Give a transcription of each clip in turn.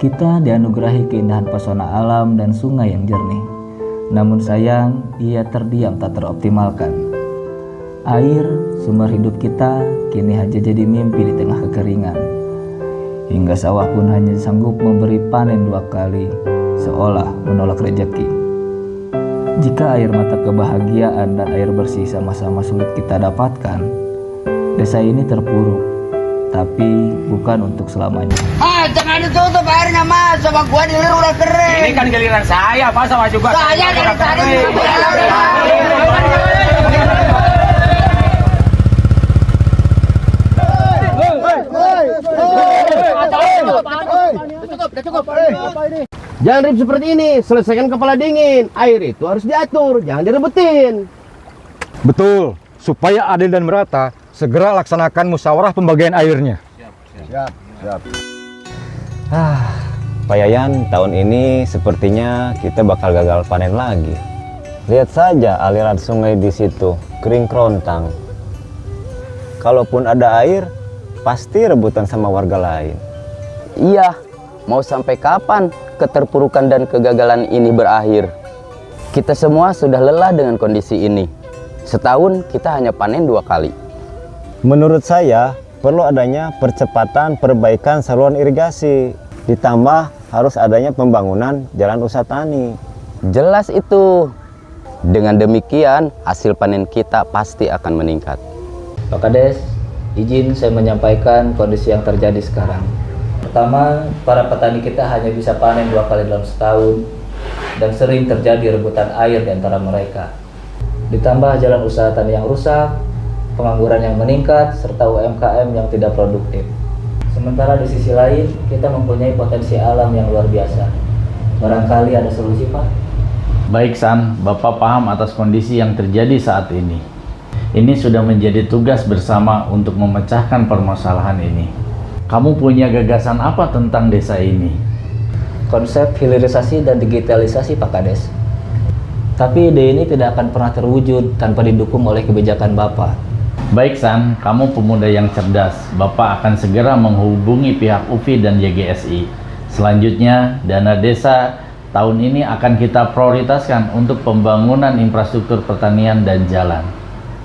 Kita dianugerahi keindahan pesona alam dan sungai yang jernih. Namun sayang, ia terdiam tak teroptimalkan. Air, sumber hidup kita, kini hanya jadi mimpi di tengah kekeringan. Hingga sawah pun hanya sanggup memberi panen 2 kali, seolah menolak rejeki. Jika air mata kebahagiaan dan air bersih sama-sama sulit kita dapatkan, desa ini terpuruk. Tapi bukan untuk selamanya. Jangan ditutup airnya mas, sama gua di hilir udah kering. Ini kan giliran saya, Pak, sama juga. Saya dari tadi. Jangan ribut seperti ini, selesaikan kepala dingin. Air itu harus diatur, jangan direbutin. Betul, supaya adil dan merata, segera laksanakan musyawarah pembagian airnya. Siap. Pak Yayan, tahun ini sepertinya kita bakal gagal panen lagi. Lihat saja aliran sungai di situ, kering kerontang. Kalaupun ada air, pasti rebutan sama warga lain. Iya, mau sampai kapan keterpurukan dan kegagalan ini berakhir? Kita semua sudah lelah dengan kondisi ini. Setahun kita hanya panen 2 kali. Menurut saya, perlu adanya percepatan perbaikan saluran irigasi. Ditambah harus adanya pembangunan jalan usaha tani. Jelas itu. Dengan demikian, hasil panen kita pasti akan meningkat. Pak Kades, izin saya menyampaikan kondisi yang terjadi sekarang. Pertama, para petani kita hanya bisa panen 2 kali dalam setahun dan sering terjadi rebutan air di antara mereka. Ditambah jalan usaha tani yang rusak, pengangguran yang meningkat, serta UMKM yang tidak produktif. Sementara di sisi lain, kita mempunyai potensi alam yang luar biasa. Barangkali ada solusi, Pak? Baik San, Bapak paham atas kondisi yang terjadi saat ini. Ini sudah menjadi tugas bersama untuk memecahkan permasalahan ini. Kamu punya gagasan apa tentang desa ini? Konsep hilirisasi dan digitalisasi, Pak Kades. Tapi ide ini tidak akan pernah terwujud tanpa didukung oleh kebijakan Bapak. Baik San, kamu pemuda yang cerdas. Bapak akan segera menghubungi pihak UPI dan YGSI. Selanjutnya, dana desa tahun ini akan kita prioritaskan untuk pembangunan infrastruktur pertanian dan jalan.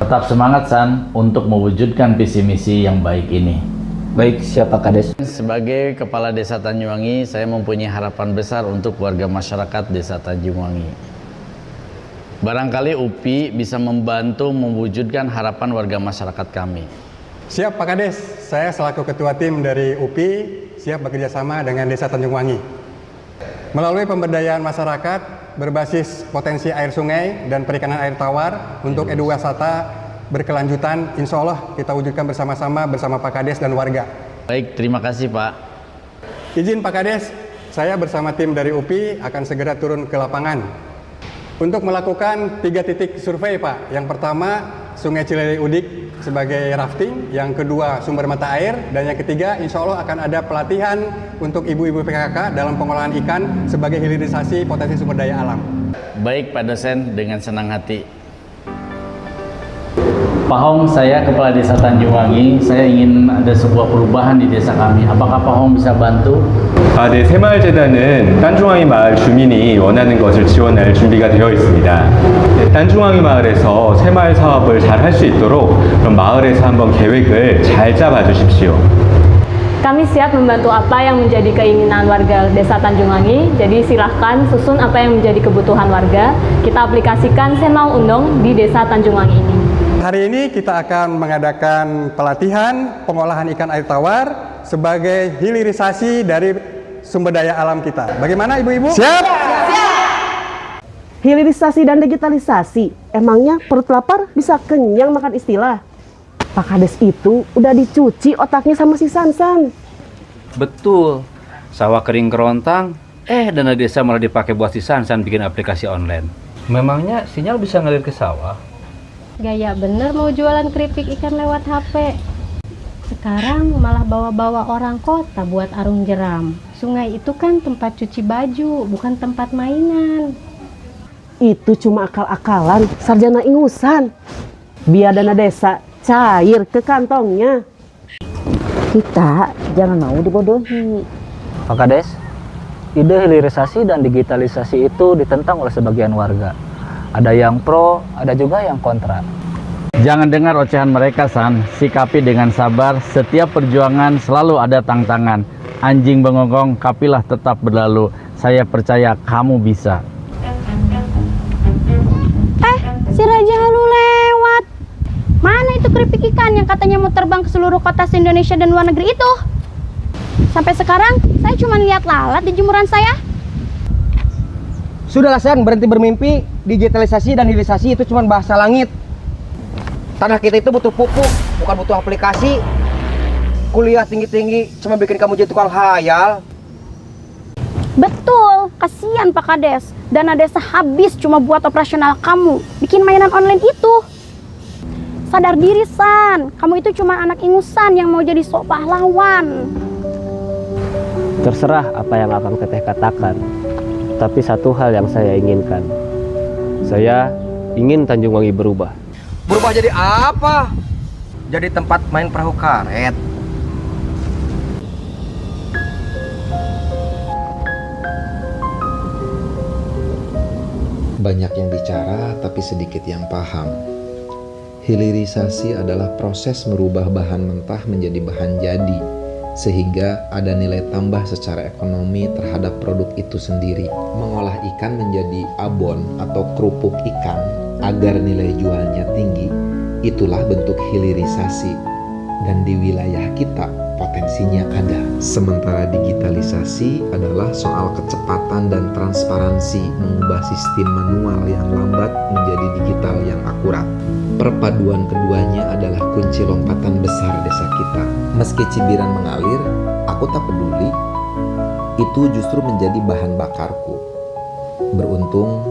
Tetap semangat San untuk mewujudkan visi misi yang baik ini. Baik, siapa Kades? Sebagai Kepala Desa Tanjungwangi, saya mempunyai harapan besar untuk warga masyarakat Desa Tanjungwangi. Barangkali UPI bisa membantu mewujudkan harapan warga masyarakat kami. Siap Pak Kades, saya selaku Ketua Tim dari UPI siap bekerja sama dengan Desa Tanjungwangi. Melalui pemberdayaan masyarakat berbasis potensi air sungai dan perikanan air tawar untuk eduwisata berkelanjutan, insya Allah kita wujudkan bersama-sama bersama Pak Kades dan warga. Baik, terima kasih Pak. Izin Pak Kades, saya bersama tim dari UPI akan segera turun ke lapangan untuk melakukan 3 titik survei Pak. Yang pertama, Sungai Cilili Udik sebagai rafting, yang kedua sumber mata air, dan yang ketiga insya Allah akan ada pelatihan untuk ibu-ibu PKK dalam pengolahan ikan sebagai hilirisasi potensi sumber daya alam. Baik Pak dosen, dengan senang hati. Pak Hong, saya Kepala Desa Tanjungwangi. Saya ingin ada sebuah perubahan di desa kami. Apakah Pak Hong bisa bantu? 네, 새마을재단은 딴중앙이 마을 주민이 원하는 것을 지원할 준비가 되어 있습니다. 네, 딴중앙이 마을에서 새마을 사업을 잘 할 수 있도록 그럼 마을에서 한번 계획을 잘 잡아 주십시오. Kami siap membantu apa yang menjadi keinginan warga Desa Tanjungwangi. Jadi silahkan susun apa yang menjadi kebutuhan warga. Kita aplikasikan Senau Undong di Desa Tanjungwangi ini. Hari ini kita akan mengadakan pelatihan pengolahan ikan air tawar sebagai hilirisasi dari sumber daya alam kita. Bagaimana ibu-ibu? Siap! Hilirisasi dan digitalisasi, emangnya perut lapar bisa kenyang makan istilah? Pak Kades itu udah dicuci otaknya sama si Sansan. Betul, sawah kering kerontang, dana desa malah dipakai buat si Sansan bikin aplikasi online. Memangnya sinyal bisa ngalir ke sawah? Gaya bener mau jualan keripik ikan lewat HP. Sekarang malah bawa-bawa orang kota buat arung jeram. Sungai itu kan tempat cuci baju, bukan tempat mainan. Itu cuma akal-akalan sarjana ingusan. Biar dana desa cair ke kantongnya. Kita jangan mau dibodohi. Pak Kades, ide hilirisasi dan digitalisasi itu ditentang oleh sebagian warga. Ada yang pro, ada juga yang kontra. Jangan dengar ocehan mereka, San. Sikapi dengan sabar. Setiap perjuangan selalu ada tantangan. Anjing bengonggong, kapilah tetap berlalu. Saya percaya kamu bisa. Si Raja Halu lewat. Mana itu keripik ikan yang katanya mau terbang ke seluruh kota se-Indonesia dan luar negeri itu? Sampai sekarang saya cuma lihat lalat di jemuran saya. Sudahlah San, berhenti bermimpi. Digitalisasi dan hilirisasi itu cuma bahasa langit. Tanah kita itu butuh pupuk, bukan butuh aplikasi. Kuliah tinggi-tinggi cuma bikin kamu jadi tukang hayal. Betul, kasihan Pak Kades. Dana desa habis cuma buat operasional kamu, bikin mainan online itu. Sadar diri, San. Kamu itu cuma anak ingusan yang mau jadi sok pahlawan. Terserah apa yang akan Teteh katakan. Tapi satu hal yang saya inginkan. Saya ingin Tanjungwangi berubah. Berubah jadi apa? Jadi tempat main perahu karet. Banyak yang bicara tapi sedikit yang paham. Hilirisasi adalah proses merubah bahan mentah menjadi bahan jadi, sehingga ada nilai tambah secara ekonomi terhadap produk itu sendiri. Mengolah ikan menjadi abon atau kerupuk ikan agar nilai jualnya tinggi, itulah bentuk hilirisasi. Dan di wilayah kita potensinya ada. Sementara digitalisasi adalah soal kecepatan dan transparansi, mengubah sistem manual yang lambat menjadi digital yang akurat. Perpaduan keduanya adalah kunci lompatan besar desa kita. Meski cibiran mengalir, aku tak peduli. Itu justru menjadi bahan bakarku. Beruntung,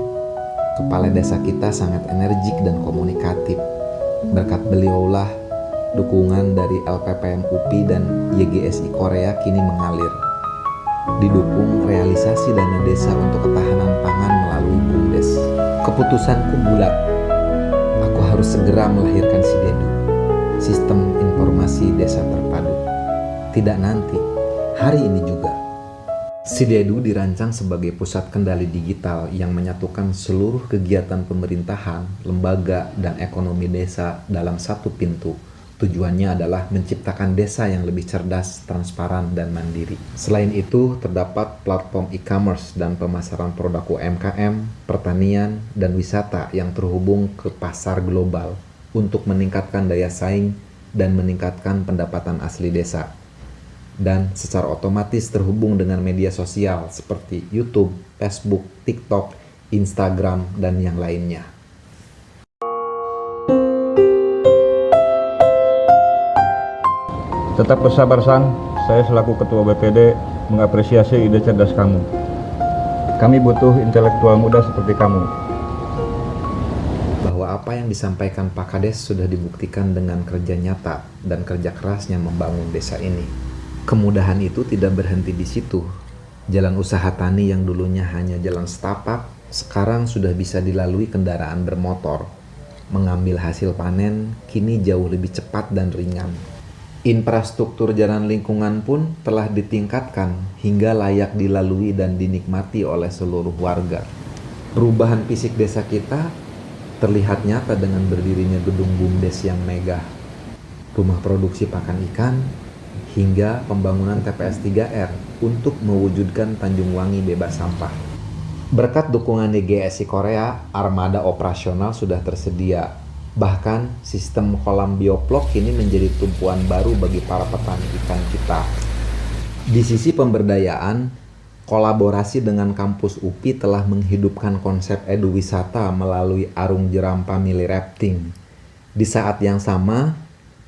kepala desa kita sangat energik dan komunikatif. Berkat beliaulah, dukungan dari LPPM UPI dan YGSI Korea kini mengalir. Didukung realisasi dana desa untuk ketahanan pangan melalui BUMDes. Keputusanku bulat. Aku harus segera melahirkan SIDEDU, Sistem Informasi Desa Terpadu. Tidak nanti, hari ini juga. SIDEDU dirancang sebagai pusat kendali digital yang menyatukan seluruh kegiatan pemerintahan, lembaga, dan ekonomi desa dalam satu pintu. Tujuannya adalah menciptakan desa yang lebih cerdas, transparan, dan mandiri. Selain itu, terdapat platform e-commerce dan pemasaran produk UMKM, pertanian, dan wisata yang terhubung ke pasar global untuk meningkatkan daya saing dan meningkatkan pendapatan asli desa. Dan secara otomatis terhubung dengan media sosial seperti YouTube, Facebook, TikTok, Instagram, dan yang lainnya. Tetap bersabar, San. Saya selaku Ketua BPD mengapresiasi ide cerdas kamu. Kami butuh intelektual muda seperti kamu. Bahwa apa yang disampaikan Pak Kades sudah dibuktikan dengan kerja nyata dan kerja kerasnya membangun desa ini. Kemudahan itu tidak berhenti di situ. Jalan usaha tani yang dulunya hanya jalan setapak, sekarang sudah bisa dilalui kendaraan bermotor. Mengambil hasil panen kini jauh lebih cepat dan ringan. Infrastruktur jalan lingkungan pun telah ditingkatkan hingga layak dilalui dan dinikmati oleh seluruh warga. Perubahan fisik desa kita terlihat nyata dengan berdirinya gedung BUMDes yang megah, rumah produksi pakan ikan, hingga pembangunan TPS 3R untuk mewujudkan Tanjungwangi bebas sampah. Berkat dukungan YGSI Korea, armada operasional sudah tersedia. Bahkan sistem kolam bioplok kini menjadi tumpuan baru bagi para petani ikan kita. Di sisi pemberdayaan, kolaborasi dengan kampus UPI telah menghidupkan konsep eduwisata melalui Arung Jeram Family Rafting. Di saat yang sama,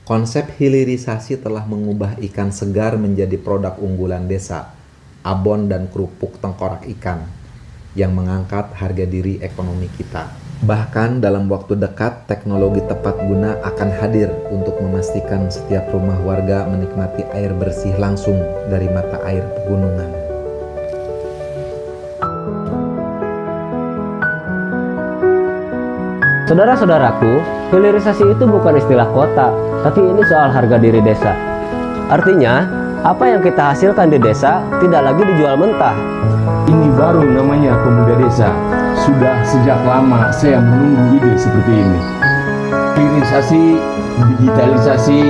konsep hilirisasi telah mengubah ikan segar menjadi produk unggulan desa, abon dan kerupuk tengkorak ikan, yang mengangkat harga diri ekonomi kita. Bahkan dalam waktu dekat, teknologi tepat guna akan hadir untuk memastikan setiap rumah warga menikmati air bersih langsung dari mata air pegunungan. Saudara-saudaraku, hilirisasi itu bukan istilah kota, tapi ini soal harga diri desa. Artinya, Apa yang kita hasilkan di desa tidak lagi dijual mentah. Ini baru namanya pemuda desa. Sudah sejak lama saya menunggu ide seperti ini. Hilirisasi, digitalisasi,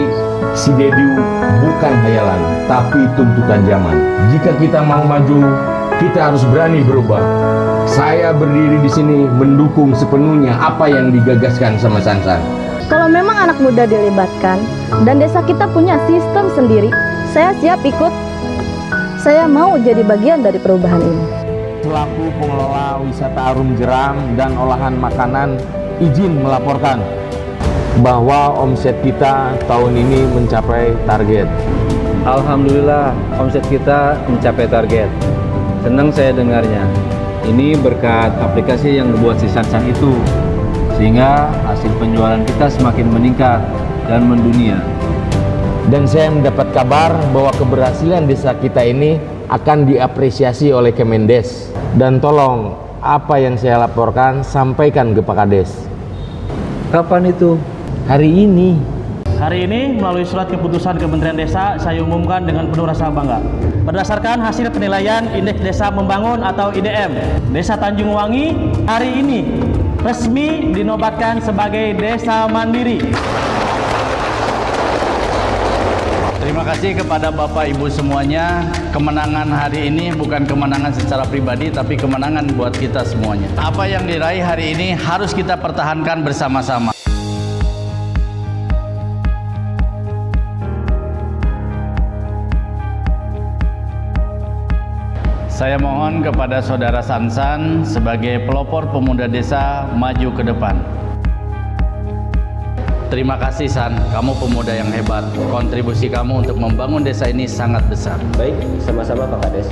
Sidedu bukan hayalan, tapi tuntutan zaman. Jika kita mau maju, kita harus berani berubah. Saya berdiri di sini mendukung sepenuhnya apa yang digagaskan sama Sansan. Kalau memang anak muda dilibatkan dan desa kita punya sistem sendiri, saya siap ikut. Saya mau jadi bagian dari perubahan ini. Selaku pengelola wisata Arum Jeram dan olahan makanan, izin melaporkan bahwa omset kita tahun ini mencapai target. Alhamdulillah, omset kita mencapai target. Senang saya dengarnya. Ini berkat aplikasi yang dibuat si Sansan itu, sehingga hasil penjualan kita semakin meningkat dan mendunia. Dan saya mendapat kabar bahwa keberhasilan desa kita ini akan diapresiasi oleh Kemendes. Dan tolong, apa yang saya laporkan sampaikan ke Pak Kades. Kapan itu? Hari ini. Hari ini melalui surat keputusan Kementerian Desa saya umumkan dengan penuh rasa bangga. Berdasarkan hasil penilaian Indeks Desa Membangun atau IDM, Desa Tanjung Wangi hari ini resmi dinobatkan sebagai desa mandiri. Terima kasih kepada Bapak Ibu semuanya. Kemenangan hari ini bukan kemenangan secara pribadi, tapi kemenangan buat kita semuanya. Apa yang diraih hari ini harus kita pertahankan bersama-sama. Saya mohon kepada Saudara Sansan sebagai pelopor pemuda desa maju ke depan. Terima kasih San, kamu pemuda yang hebat. Kontribusi kamu untuk membangun desa ini sangat besar. Baik, sama-sama Pak Kades.